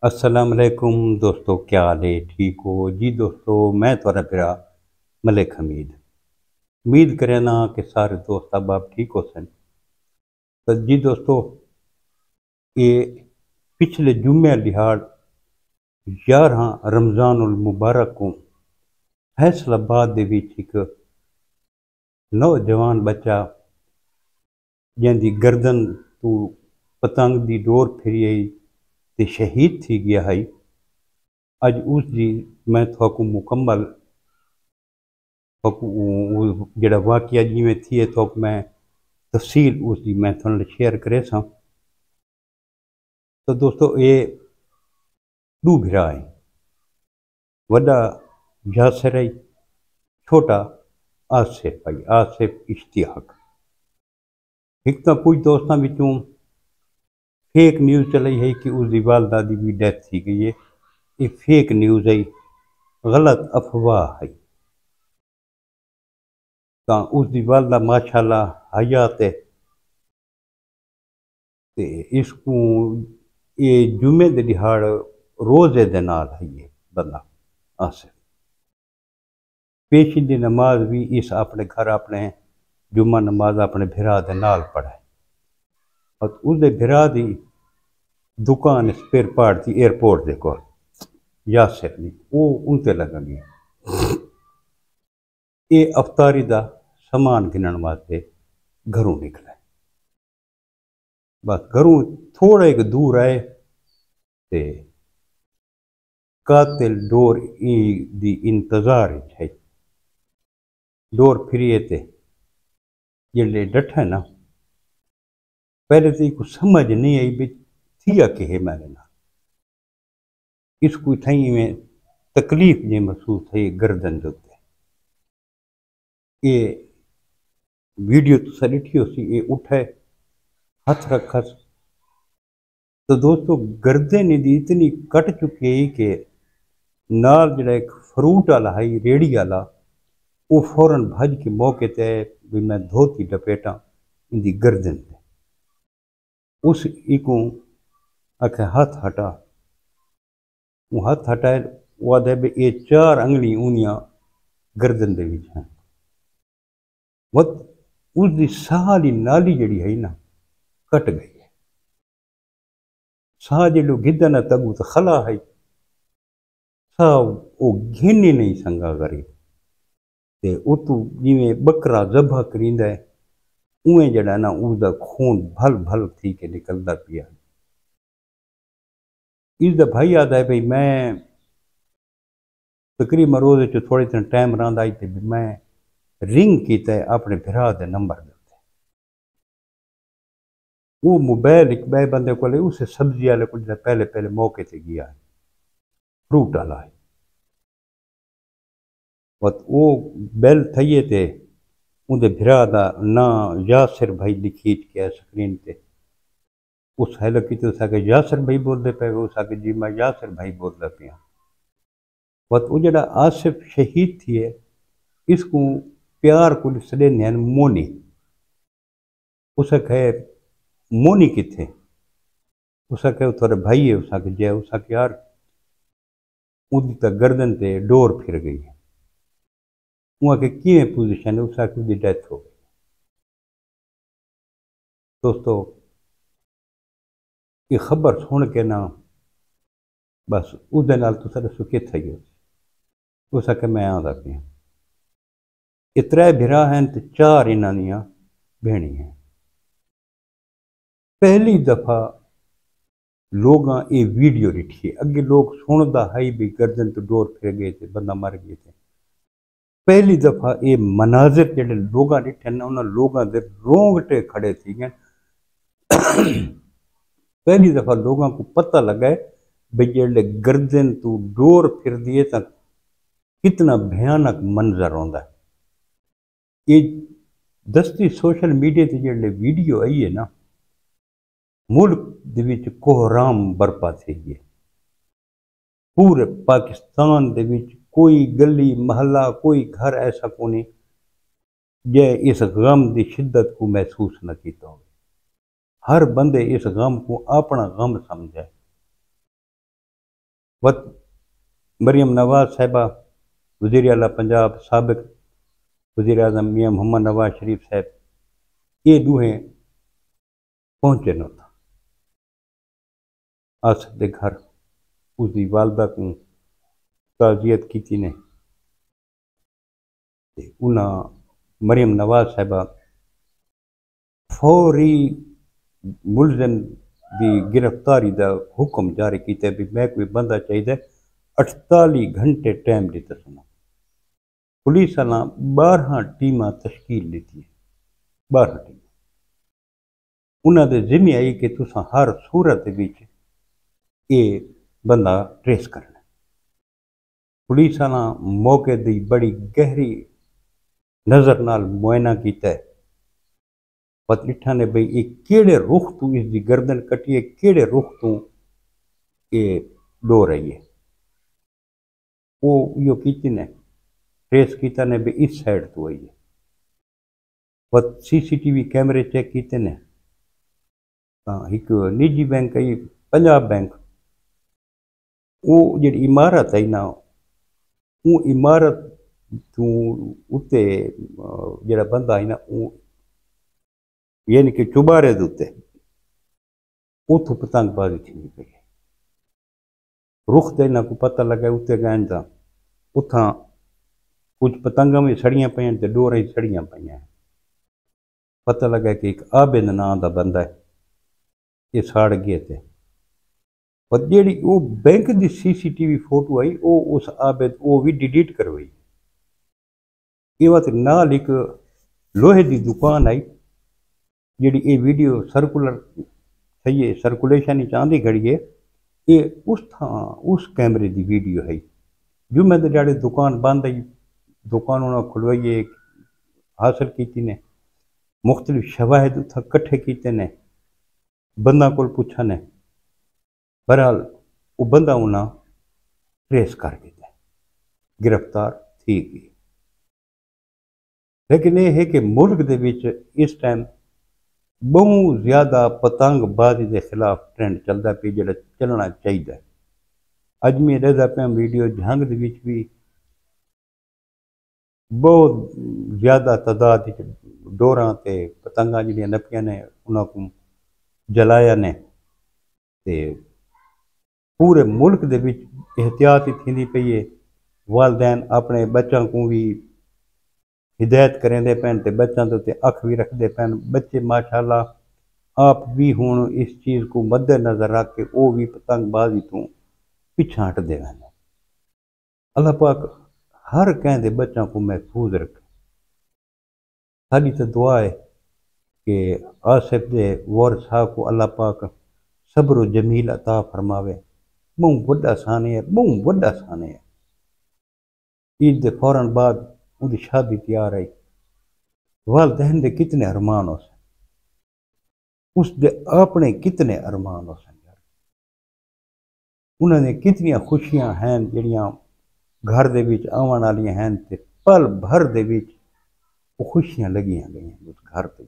अस्सलाम वालेकुम दोस्तों, क्या हाल है? ठीक हो जी दोस्तों? मैं थोड़ा फिरा मलिक हमीद उम्मीद करें ना कि सारे दोस्त अब आप ठीक हो सन। तो जी दोस्तों, ये पिछले जुम्मे लिहाड़ 11 रमज़ानुल मुबारक को फैसलाबाद दे विच एक नौजवान बच्चा जैसी गर्दन तू पतंग दी डोर फिरी आई ते शहीद थी गया है। अज उसकी मैं थोकू मुकम्मल जड़ा वाकया जिमें थिए तो मैं तफसील उसकी मैं थोड़े शेयर करे सा। तो दोस्तों, ये दू भिरा है, वड्डा यासिर है, छोटा आसिफ भाई, आसिफ इश्तियाक। एक तो कुछ दोस्तों विचों फेक न्यूज़ चली है कि उसकी वालदा की भी डेथ थी गई है। ये फेक न्यूज़ है, गलत अफवाह है। तो उसकी वालदा माशाल्लाह हयात है। ते इसको ये जुमे के दिहाड़ रोजे दे नाल है ये बंदा आसिफ। पेशी की नमाज भी इस अपने घर अपने जुम्मा नमाज अपने भिरा दे नाल पढ़े। और उसके भिरा की दुकान स्पेयर पार्ट की एयरपोर्ट के कोल यासिर दी वो उनते लगेगी। ये अफतारी का समान गिनने वास्ते घरों निकले। बस घरों थोड़ा एक दूर आए ते कातिल डोर दी इंतजार है। डोर फिरिए ते जिले डठे ना, पहले तो कुछ समझ नहीं आई भी थिया कि है मेरे ना। इसको थी में तकलीफ जी महसूस थी गर्दन के उत्ते। ये वीडियो तुसा ॾिठी होसी। ये उठे हथ रखस तो दोस्तों गर्दन दी इतनी कट चुकी है कि नाल जड़ा एक फ्रूट वाला है रेड़ी वाला, वो फौरन भज के मौके ते भी मैं धोती लपेटा इनकी गर्दन पे। उस इको आखे हाथ हटा, वो हाथ हटाए वो आदे भी ये 4 अंगली उनियां गर्दन दे विच हैं। वत उसकी सारी नाली जड़ी है ना कट गई है। साह जो गिदन तगू तो खला है, साह वो घिन ही नहीं संगा करे। ते उतू जिमें बकरा जबा करींदा है उवें जड़ा ना उसका खून भल भल थी के निकलता पिया। इसका भाई आता है भाई मैं तकरीबन रोज़ थोड़े दिन टाइम रहा आई तो मैं रिंग किया अपने भरा के नंबर दे। वो मोबाइल एक बे बंदे को उस सब्जी वाले को पहले पहले मौके से गया है, फ्रूट वाला है। और वो बैल थी थे उनके भरा का ना यासिर भाई लिखी के स्क्रीन पे। उस हेलो की तो उसके यासिर भाई बोलते पे, उसके जी मैं यासिर भाई बोलता पिया। और वो जरा आसिफ शहीद थी है, इसको प्यार को सदे नैन मोनी। उसके मोनी किथे, उसके थोड़े भाई है उसके जय उसके यार उदी तक गर्दन ते डोर फिर गई है। वहाँ के किए पोजिशन है उसकी उसकी डेथ हो गई। दोस्तों ये खबर सुन के ना बस उस नाल तुसा दसो किथे गए। उसके मैं आता पिया। ये 3 भिरा हैं तो 4 इन्हां दियां भेणी हैं। पहली दफा लोग ये वीडियो दिखी है। अगे लोग सुनता है भी गर्दन तो डोर फिर गए थे, बंदा मर गए थे। पहली दफा ये मनाजिर जो लोग दिखे ना उन्होंने लोगों के रोंगटे खड़े थी गए। पहली दफा लोगों को पता लगा है भाई जो गर्दन तू डोर फिर दिए तो कितना भयानक मंजर आता है। ये दसती सोशल मीडिया से जो वीडियो आई है ना, मुल्क दे विच कोहराम बरपा थी गई। पूरे पाकिस्तान दे विच कोई गली महला कोई घर ऐसा कोनी जे इस गम की शिद्दत को महसूस न किया हो। हर बंदे इस गम को अपना गम समझे। वत मरियम नवाज साहिबा वज़ीर आला पंजाब साबिक़ वज़ीर आज़म मियाँ मोहम्मद नवाज शरीफ साहब ये दूहें पहुँचे न था आसिफ के घर उसकी वालदा को ताज़ियत की ने मरियम नवाज साहिबा फौरी मुलजिम की गिरफ्तारी का हुक्म जारी किया भी मैं कोई बंदा चाहिए 48 घंटे टाइम दिता सुना पुलिस वाला 12 टीम तश्कील दी है 12 टीम उन्होंने जिम्मे आई कि तुसा हर सूरत विच ये बंदा ट्रेस करना पुलिस वाला मौके की बड़ी गहरी नज़र नाल मुआयना किया है पता डिठा ने बई ये केड़े रुख तू इसकी गर्दन कटी है केड़े रुख तू ये डो रही है वो यो की ने ट्रेस किया ने भी इस साइड तो आई है पत CCTV कैमरे चेक किए ने एक निजी बैंक आई पंजाब बैंक वो जी इमारत है ना वो इमारत तू उत्ते जरा बंदा है ना वो यानी कि चुबारे के उत्ते उतों पतंगबाजी थी पई रुख तो इन्हों को पता लगा उत्ते गए तो उथा कुछ पतंगा भी सड़ियाँ पईयां ते डोरां ही सड़ियां पईयां पता लगा कि एक आबिद नाम का बंदा है ये साड़ गए थे पर जी वो बैंक की CCTV फोटो आई वो उस आबिद वो भी डिलीट करवाई ये बात नाल एक लोहे की दुकान आई जी ये वीडियो सर्कुलर सही है सर्कुलेशन ही चाहती खड़ी है ये उस कैमरे की वीडियो है जुम्मे तो जाड़े दुकान बंद आई दुकान उन्होंने खुलवाई हासिल की ने मुख्तलिफ शवाहिद उथा कट्ठे किए ने बंदा को पूछा ने बहरहाल वो बंदा उन्हें ट्रेस कर दिया गिरफ्तार थी गई लेकिन यह है कि मुल्क के विच इस टाइम बहुत ज़्यादा पतंगबाजी के खिलाफ ट्रेंड चलता पे जो चलना चाहिए अज मैं देखता पाया वीडियो जंग भी बहुत ज़्यादा तादाद डोरां ते पतंगा जी नपिया ने उन्होंने जलाया ने ते पूरे मुल्क दे विच एहतियात ही थी पई है वालदैन अपने बच्चों को भी हिदायत करेंदे पैन ते बच्चों के उत्ते अख भी रखते पैन बच्चे माशाअल्लाह आप भी हुण इस चीज़ को मद्देनज़र रख के वो भी पतंगबाजी तो पिछा हटते हैं अल्लाह पाक हर कहते बच्चों को महफूज रखे साड़ी तो दुआ है कि आसिफ दे वार साहब को अल्लाह पाक सब्र जमील अता फरमावे बहुत वड्डा साने है बहुत वड्डा साने है ईद के फौरन बाद उनकी शादी तैयार आई वालदैन दे कितने अरमान हो उस दे अपने कितने अरमान हो यार उन्होंने कितनियां खुशियां हैं जड़ियां घर दे विच आवन वालियां हैं ते पल भर दे विच वो खुशियां लगियां गई उस घर के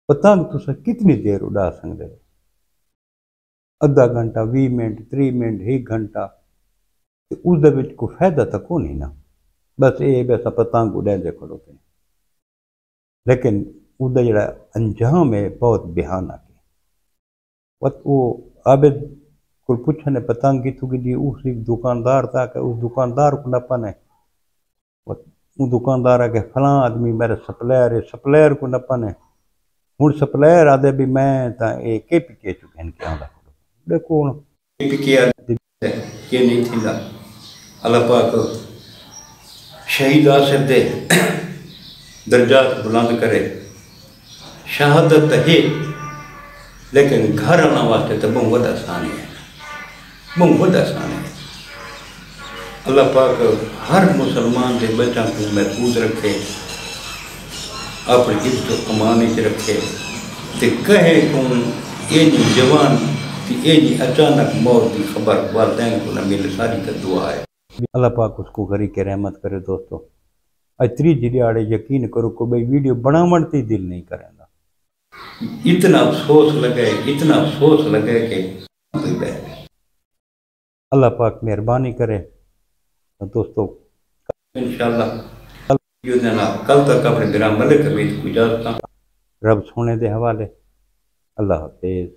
पतंग तुस कितनी देर उड़ा सकते अद्धा घंटा 20 मिनट 3 मिनट 1 घंटा उसके कोई फायदा तो को नहीं ना बस ये बस पतंग उड़ाते खड़ोते लेकिन उसका जोड़ा अंजाम है बहुत भयानक है वो आबिद को पूछने पतंग कितों की उस दुकानदार था कि उस दुकानदार को नपन है वो दुकानदार है कि फलां आदमी मेरा सप्लायर है सप्लायर को नपन है हूँ सप्लायर आदे भी मैं तो ये KPK चुके हैं क्या देखो हूँ KPK के नहीं थी अल्लाह पाक शहीद आसिफ दे दर्जात बुलंद करे शहादत है लेकिन घर आने वास्ते तो बहुत वड्डा साने है बहुत वड्डा साने है अल्लाह पाक हर मुसलमान के बच्चों को महफूज रखे अपनी इज्जत कमाने च रखे तो कहे को ये जवान कि ये अचानक मौत की खबर वालदैन को न मिले सारी का दुआ है अल्लाह पाक उसको करी के रहमत करे दोस्तों आज 3 दिहाड़े यकीन करो को भाई वीडियो बनावन ते दिल नहीं करेंदा इतना अफसोस लगे कि अल्लाह पाक मेहरबानी करे। तो दोस्तों इंशाअल्लाह कल तक अपने ग्राम मलिक हमीद को इजाजत रब सोने दे हवाले। अल्लाह हाफिज।